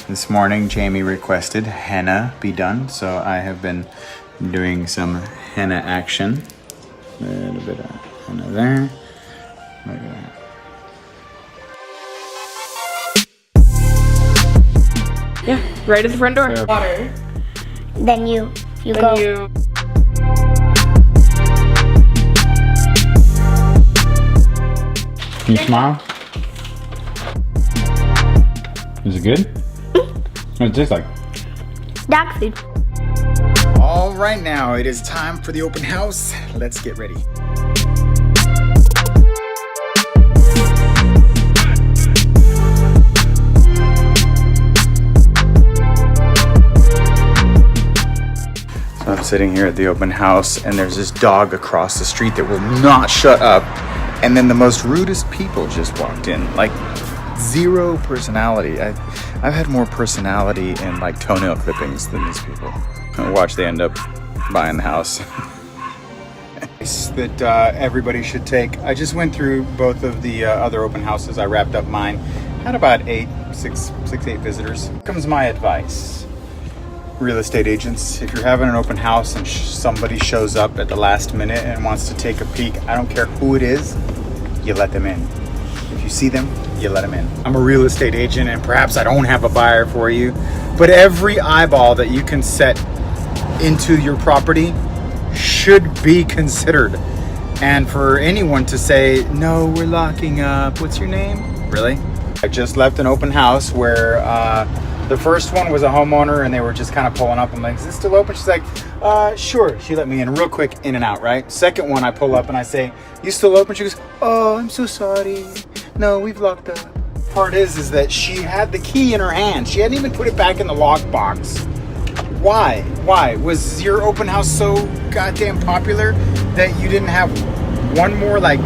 This morning, Jamie requested henna be done, so I have been doing some henna action. A little bit of henna there. Look at that. Yeah, right at the front door. Water. Then you Then go. you. Can you smile? Is it good? What does it taste like? Dog food. All right, now it is time for the open house. Let's get ready. So I'm sitting here at the open house and there's this dog across the street that will not shut up. And then the most rudest people just walked in, like zero personality. I've had more personality in like toenail clippings than these people. Watch, they end up buying the house. That everybody should take. I just went through both of the other open houses. I wrapped up mine. Had about 8 visitors. Here comes my advice. Real estate agents, if you're having an open house and somebody shows up at the last minute and wants to take a peek, I don't care who it is, you let them in. If you see them, you let them in. I'm a real estate agent and perhaps I don't have a buyer for you, but every eyeball that you can set into your property should be considered. And for anyone to say, no, we're locking up, what's your name? Really? I just left an open house where the first one was a homeowner and they were just kind of pulling up. I'm like, is this still open? She's like, sure. She let me in real quick, in and out, right? Second one, I pull up and I say, you still open? She goes, oh, I'm so sorry. No, we've locked up. Part is that she had the key in her hand. She hadn't even put it back in the lockbox. Why? Why? Was your open house so goddamn popular that you didn't have one more like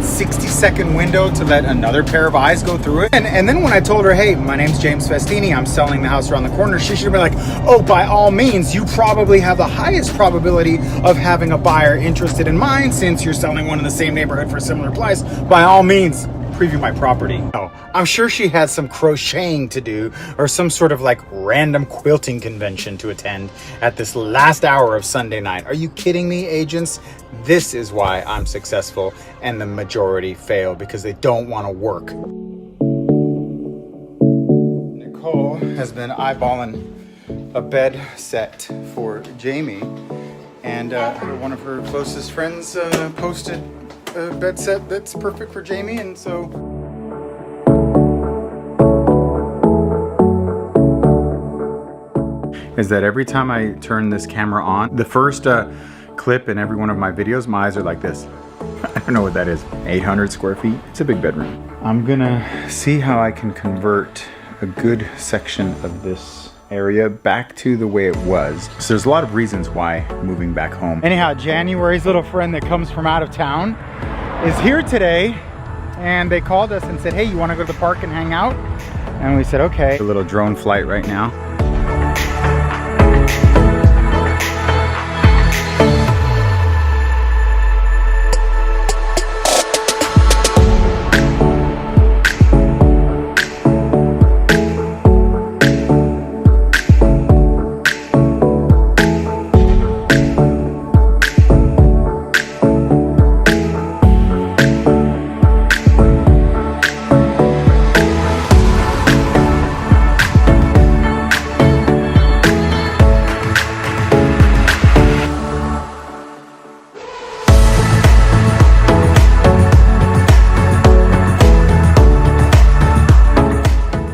60-second window to let another pair of eyes go through it? And then when I told her, hey, my name's James Festini, I'm selling the house around the corner, she should have been like, oh, by all means, you probably have the highest probability of having a buyer interested in mine since you're selling one in the same neighborhood for a similar price. By all means, preview my property. Oh, I'm sure she had some crocheting to do or some sort of like random quilting convention to attend at this last hour of Sunday night. Are you kidding me, agents? This is why I'm successful and the majority fail, because they don't want to work. Nicole has been eyeballing a bed set for Jamie, and one of her closest friends posted a bed set that's perfect for Jamie, and so is that every time I turn this camera on, the first clip in every one of my videos, my eyes are like this. I don't know what that is. 800 square feet. It's a big bedroom. I'm gonna see how I can convert a good section of this area back to the way it was. So there's a lot of reasons why moving back home. Anyhow, January's little friend that comes from out of town is here today, and they called us and said, hey, you want to go to the park and hang out? And we said, okay. A little drone flight right now.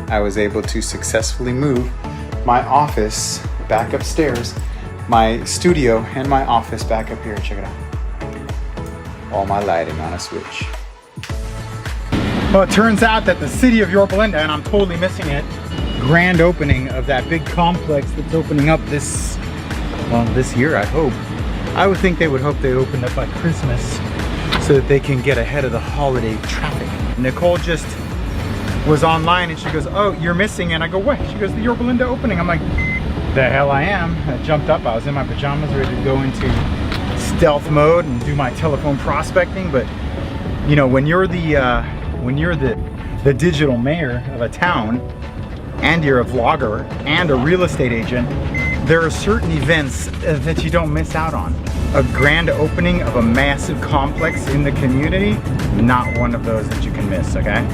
I was able to successfully move my office back upstairs, my studio and my office back up here. Check it out. All my lighting on a switch. Well, it turns out that the city of Yorba Linda, and I'm totally missing it, grand opening of that big complex that's opening up this year, I hope. I would think they would hope they opened up by Christmas so that they can get ahead of the holiday traffic. Nicole just was online and she goes, oh, you're missing. And I go, what? She goes, the Yorba Linda opening. I'm like, the hell I am. I jumped up, I was in my pajamas ready to go into stealth mode and do my telephone prospecting. But you know, when you're the digital mayor of a town, and you're a vlogger and a real estate agent, there are certain events that you don't miss out on. A grand opening of a massive complex in the community, not one of those that you can miss, okay?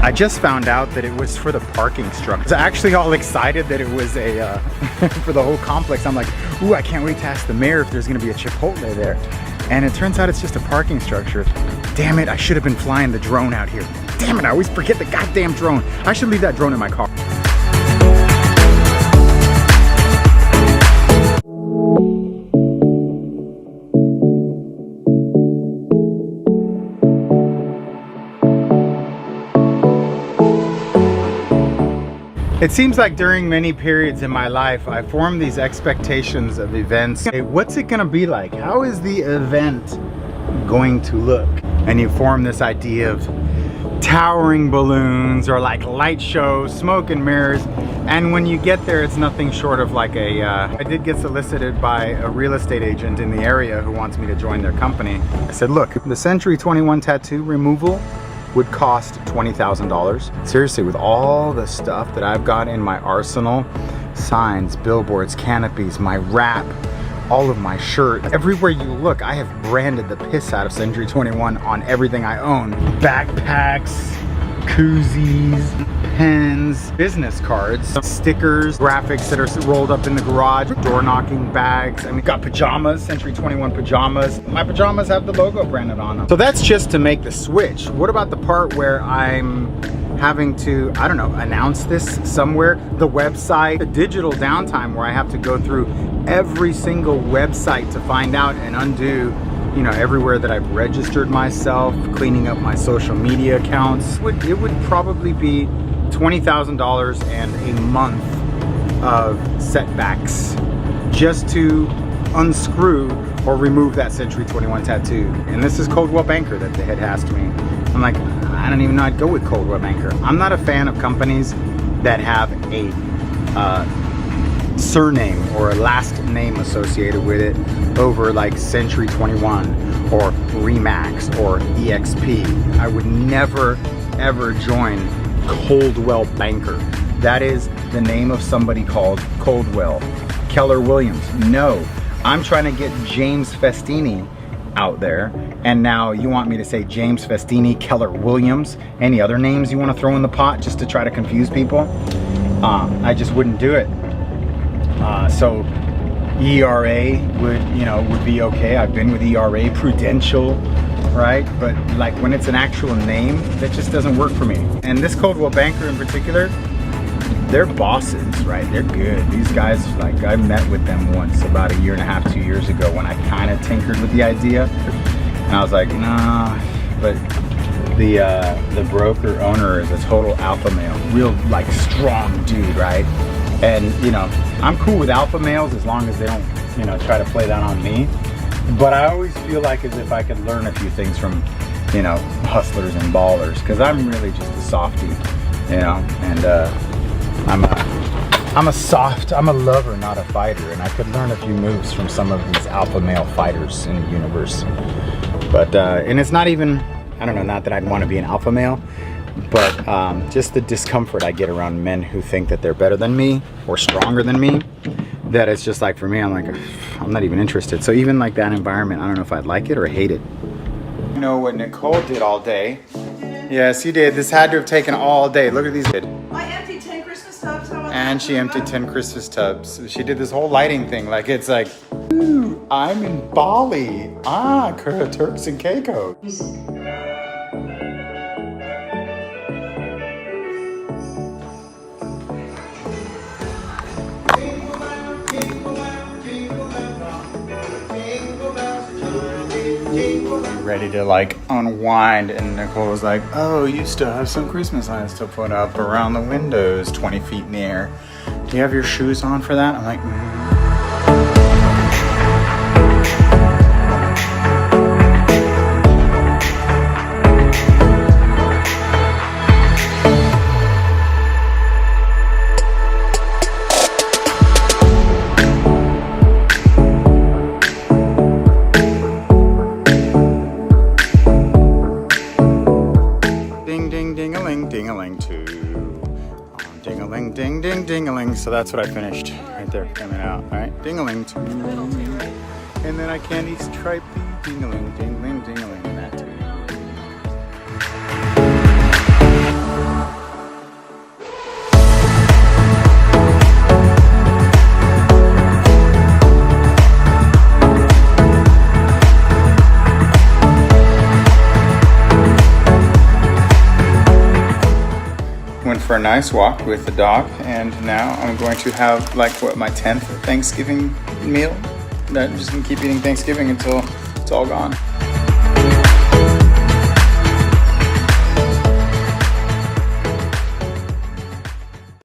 I just found out that it was for the parking structure. I was actually all excited that it was a for the whole complex. I'm like, ooh, I can't wait to ask the mayor if there's gonna be a Chipotle there. And it turns out it's just a parking structure. Damn it, I should have been flying the drone out here. Damn it, I always forget the goddamn drone. I should leave that drone in my car. It seems like during many periods in my life, I form these expectations of events. Hey, what's it gonna be like? How is the event going to look? And you form this idea of towering balloons or like light shows, smoke and mirrors. And when you get there, it's nothing short of like a, I did get solicited by a real estate agent in the area who wants me to join their company. I said, look, the Century 21 tattoo removal would cost $20,000. Seriously, with all the stuff that I've got in my arsenal, signs, billboards, canopies, my wrap, all of my shirts, everywhere you look, I have branded the piss out of Century 21 on everything I own. Backpacks, koozies, pens, business cards, stickers, graphics that are rolled up in the garage, door knocking bags. I mean, got pajamas, Century 21 pajamas. My pajamas have the logo branded on them. So that's just to make the switch. What about the part where I'm having to, I don't know, announce this somewhere? The website, the digital downtime where I have to go through every single website to find out and undo, you know, everywhere that I've registered myself, cleaning up my social media accounts. It would probably be $20,000 and a month of setbacks just to unscrew or remove that Century 21 tattoo. And this is Coldwell Banker that they had asked me. I'm like, I don't even know I'd go with Coldwell Banker. I'm not a fan of companies that have a surname or a last name associated with it over like Century 21 or Remax or EXP. I would never ever join Coldwell Banker. That is the name of somebody called Coldwell. Keller Williams. No, I'm trying to get James Festini out there, and now you want me to say James Festini, Keller Williams, any other names you want to throw in the pot just to try to confuse people? I just wouldn't do it. So ERA would be okay. I've been with ERA, Prudential, right? But like when it's an actual name, that just doesn't work for me. And this Coldwell Banker in particular, they're bosses, right? They're good. These guys, like, I met with them once about 1.5 years, 2 years ago when I kind of tinkered with the idea. And I was like, nah, but the broker owner is a total alpha male, real like strong dude, right? And you know, I'm cool with alpha males as long as they don't, you know, try to play that on me. But I always feel like as if I could learn a few things from, you know, hustlers and ballers, because I'm really just a softie, you know, and I'm a lover, not a fighter, and I could learn a few moves from some of these alpha male fighters in the universe. But and it's not even, I don't know, not that I'd want to be an alpha male, but just the discomfort I get around men who think that they're better than me or stronger than me, that it's just like, for me, I'm like, I'm not even interested. So even like that environment, I don't know if I'd like it or hate it. You know what Nicole did all day? Yes, you did. This had to have taken all day. Look at these. I emptied 10 Christmas tubs. And she emptied 10 Christmas tubs. She did this whole lighting thing. Like, it's like, ooh, I'm in Bali. Ah, Turks and Caicos. Ready to like unwind, and Nicole was like, oh, you still have some Christmas lights to put up around the windows 20 feet in the air. Do you have your shoes on for that? I'm like, ding-a-ling too. Ding-a-ling, ding, ding, ding-a-ling. So that's what I finished right there, coming out. All right, ding-a-ling too. And then I candy stripey ding-a-ling, ding-a-ling, ding-a-ling, and that too. Went for a nice walk with the dog, and now I'm going to have like my 10th Thanksgiving meal. I'm just gonna keep eating Thanksgiving until it's all gone.